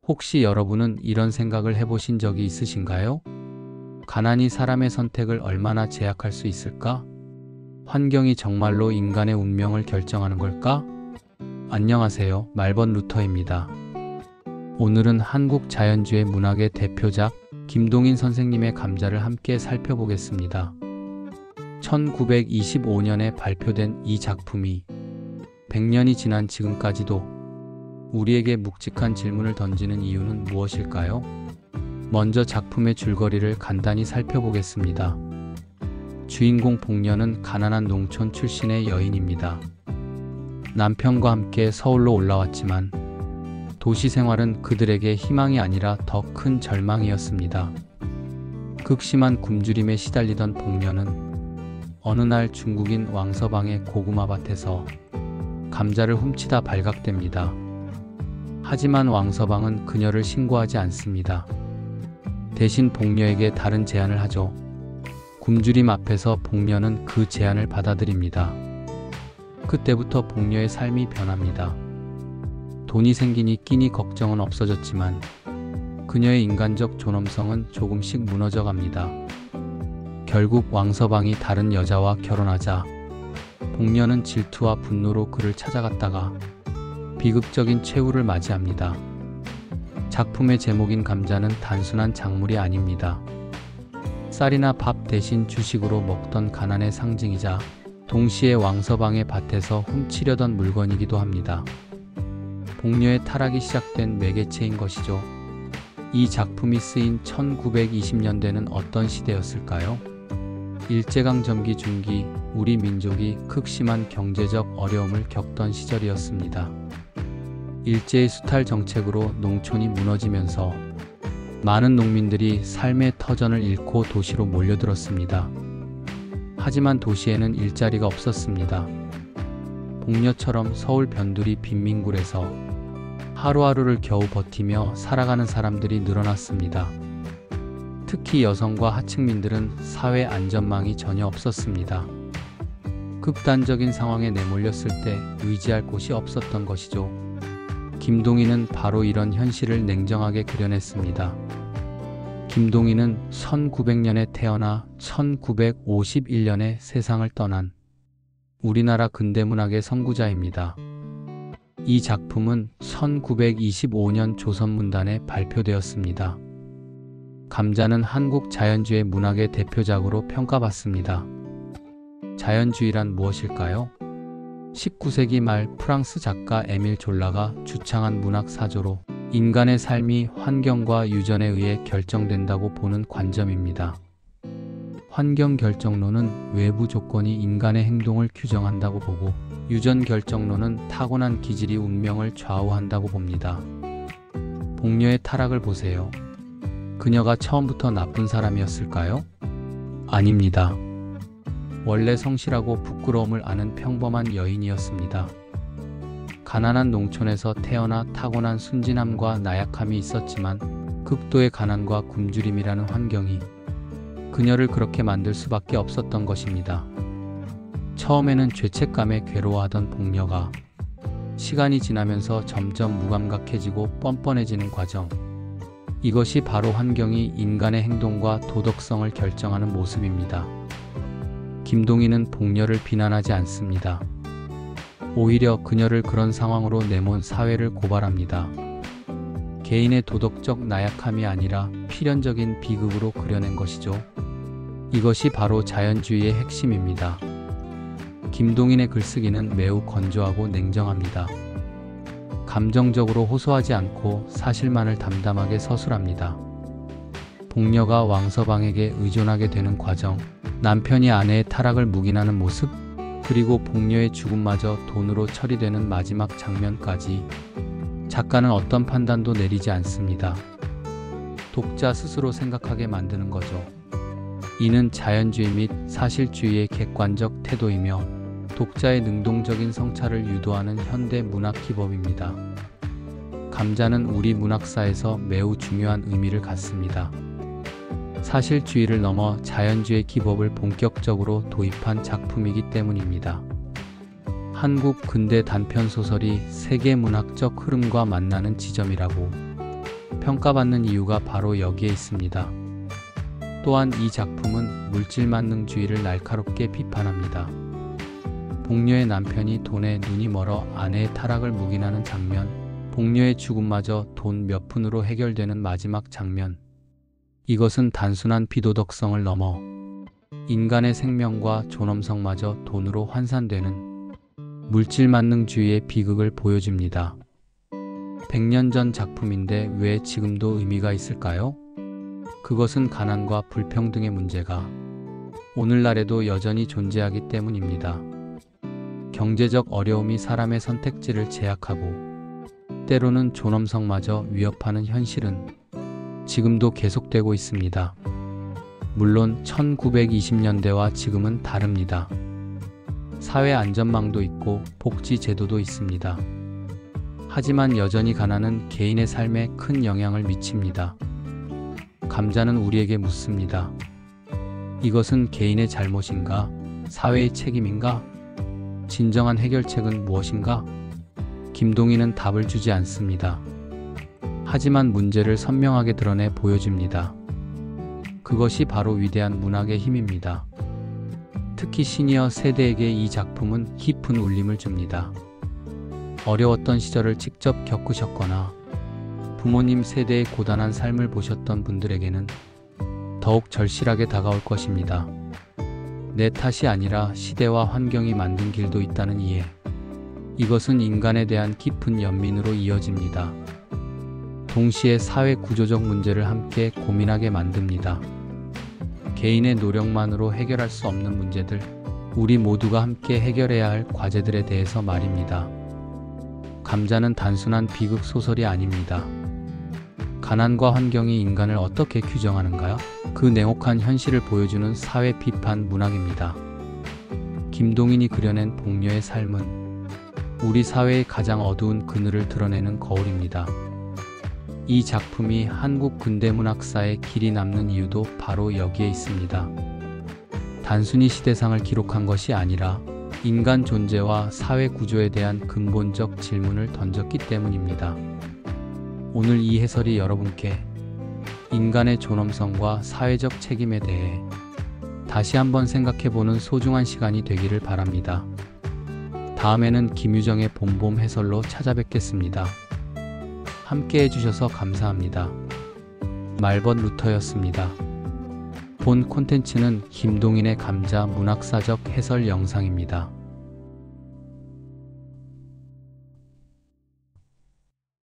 혹시 여러분은 이런 생각을 해보신 적이 있으신가요? 가난이 사람의 선택을 얼마나 제약할 수 있을까? 환경이 정말로 인간의 운명을 결정하는 걸까? 안녕하세요. 말번 루터입니다. 오늘은 한국 자연주의 문학의 대표작 김동인 선생님의 감자를 함께 살펴보겠습니다. 1925년에 발표된 이 작품이 100년이 지난 지금까지도 우리에게 묵직한 질문을 던지는 이유는 무엇일까요? 먼저 작품의 줄거리를 간단히 살펴보겠습니다. 주인공 복녀는 가난한 농촌 출신의 여인입니다. 남편과 함께 서울로 올라왔지만 도시 생활은 그들에게 희망이 아니라 더 큰 절망이었습니다. 극심한 굶주림에 시달리던 복녀는 어느 날 중국인 왕서방의 고구마 밭에서 감자를 훔치다 발각됩니다. 하지만 왕서방은 그녀를 신고하지 않습니다. 대신 복녀에게 다른 제안을 하죠. 굶주림 앞에서 복녀는 그 제안을 받아들입니다. 그때부터 복녀의 삶이 변합니다. 돈이 생기니 끼니 걱정은 없어졌지만 그녀의 인간적 존엄성은 조금씩 무너져 갑니다. 결국 왕서방이 다른 여자와 결혼하자 복녀는 질투와 분노로 그를 찾아갔다가 비극적인 최후를 맞이합니다. 작품의 제목인 감자는 단순한 작물이 아닙니다. 쌀이나 밥 대신 주식으로 먹던 가난의 상징이자 동시에 왕서방의 밭에서 훔치려던 물건이기도 합니다. 복녀의 타락이 시작된 매개체인 것이죠. 이 작품이 쓰인 1920년대는 어떤 시대였을까요? 일제강점기 중기 우리 민족이 극심한 경제적 어려움을 겪던 시절이었습니다. 일제의 수탈 정책으로 농촌이 무너지면서 많은 농민들이 삶의 터전을 잃고 도시로 몰려들었습니다. 하지만 도시에는 일자리가 없었습니다. 복녀처럼 서울 변두리 빈민굴에서 하루하루를 겨우 버티며 살아가는 사람들이 늘어났습니다. 특히 여성과 하층민들은 사회 안전망이 전혀 없었습니다. 극단적인 상황에 내몰렸을 때 의지할 곳이 없었던 것이죠. 김동인은 바로 이런 현실을 냉정하게 그려냈습니다. 김동인은 1900년에 태어나 1951년에 세상을 떠난 우리나라 근대문학의 선구자입니다. 이 작품은 1925년 조선문단에 발표되었습니다. 감자는 한국 자연주의 문학의 대표작으로 평가받습니다. 자연주의란 무엇일까요? 19세기 말 프랑스 작가 에밀 졸라가 주창한 문학 사조로 인간의 삶이 환경과 유전에 의해 결정된다고 보는 관점입니다. 환경 결정론은 외부 조건이 인간의 행동을 규정한다고 보고 유전 결정론은 타고난 기질이 운명을 좌우한다고 봅니다. 복녀의 타락을 보세요. 그녀가 처음부터 나쁜 사람이었을까요? 아닙니다. 원래 성실하고 부끄러움을 아는 평범한 여인이었습니다. 가난한 농촌에서 태어나 타고난 순진함과 나약함이 있었지만 극도의 가난과 굶주림이라는 환경이 그녀를 그렇게 만들 수밖에 없었던 것입니다. 처음에는 죄책감에 괴로워하던 복녀가 시간이 지나면서 점점 무감각해지고 뻔뻔해지는 과정. 이것이 바로 환경이 인간의 행동과 도덕성을 결정하는 모습입니다. 김동인은 복녀를 비난하지 않습니다. 오히려 그녀를 그런 상황으로 내몬 사회를 고발합니다. 개인의 도덕적 나약함이 아니라 필연적인 비극으로 그려낸 것이죠. 이것이 바로 자연주의의 핵심입니다. 김동인의 글쓰기는 매우 건조하고 냉정합니다. 감정적으로 호소하지 않고 사실만을 담담하게 서술합니다. 복녀가 왕서방에게 의존하게 되는 과정, 남편이 아내의 타락을 묵인하는 모습, 그리고 복녀의 죽음마저 돈으로 처리되는 마지막 장면까지 작가는 어떤 판단도 내리지 않습니다. 독자 스스로 생각하게 만드는 거죠. 이는 자연주의 및 사실주의의 객관적 태도이며 독자의 능동적인 성찰을 유도하는 현대 문학 기법입니다. 감자는 우리 문학사에서 매우 중요한 의미를 갖습니다. 사실주의를 넘어 자연주의 기법을 본격적으로 도입한 작품이기 때문입니다. 한국 근대 단편소설이 세계 문학적 흐름과 만나는 지점이라고 평가받는 이유가 바로 여기에 있습니다. 또한 이 작품은 물질 만능주의를 날카롭게 비판합니다. 복녀의 남편이 돈에 눈이 멀어 아내의 타락을 묵인하는 장면, 복녀의 죽음마저 돈 몇 푼으로 해결되는 마지막 장면. 이것은 단순한 비도덕성을 넘어 인간의 생명과 존엄성마저 돈으로 환산되는 물질 만능주의의 비극을 보여줍니다. 100년 전 작품인데 왜 지금도 의미가 있을까요? 그것은 가난과 불평등의 문제가 오늘날에도 여전히 존재하기 때문입니다. 경제적 어려움이 사람의 선택지를 제약하고 때로는 존엄성마저 위협하는 현실은 지금도 계속되고 있습니다. 물론 1920년대와 지금은 다릅니다. 사회 안전망도 있고 복지 제도도 있습니다. 하지만 여전히 가난은 개인의 삶에 큰 영향을 미칩니다. 감자는 우리에게 묻습니다. 이것은 개인의 잘못인가? 사회의 책임인가? 진정한 해결책은 무엇인가? 김동희는 답을 주지 않습니다. 하지만 문제를 선명하게 드러내 보여줍니다. 그것이 바로 위대한 문학의 힘입니다. 특히 시니어 세대에게 이 작품은 깊은 울림을 줍니다. 어려웠던 시절을 직접 겪으셨거나 부모님 세대의 고단한 삶을 보셨던 분들에게는 더욱 절실하게 다가올 것입니다. 내 탓이 아니라 시대와 환경이 만든 길도 있다는 이해. 이것은 인간에 대한 깊은 연민으로 이어집니다. 동시에 사회 구조적 문제를 함께 고민하게 만듭니다. 개인의 노력만으로 해결할 수 없는 문제들, 우리 모두가 함께 해결해야 할 과제들에 대해서 말입니다. 감자는 단순한 비극 소설이 아닙니다. 가난과 환경이 인간을 어떻게 규정하는가요? 그 냉혹한 현실을 보여주는 사회 비판 문학입니다. 김동인이 그려낸 복녀의 삶은 우리 사회의 가장 어두운 그늘을 드러내는 거울입니다. 이 작품이 한국 근대문학사에 길이 남는 이유도 바로 여기에 있습니다. 단순히 시대상을 기록한 것이 아니라 인간 존재와 사회 구조에 대한 근본적 질문을 던졌기 때문입니다. 오늘 이 해설이 여러분께 인간의 존엄성과 사회적 책임에 대해 다시 한번 생각해보는 소중한 시간이 되기를 바랍니다. 다음에는 김유정의 봄봄 해설로 찾아뵙겠습니다. 함께 해주셔서 감사합니다. 말벗 루터였습니다. 본 콘텐츠는 김동인의 감자 문학사적 해설 영상입니다.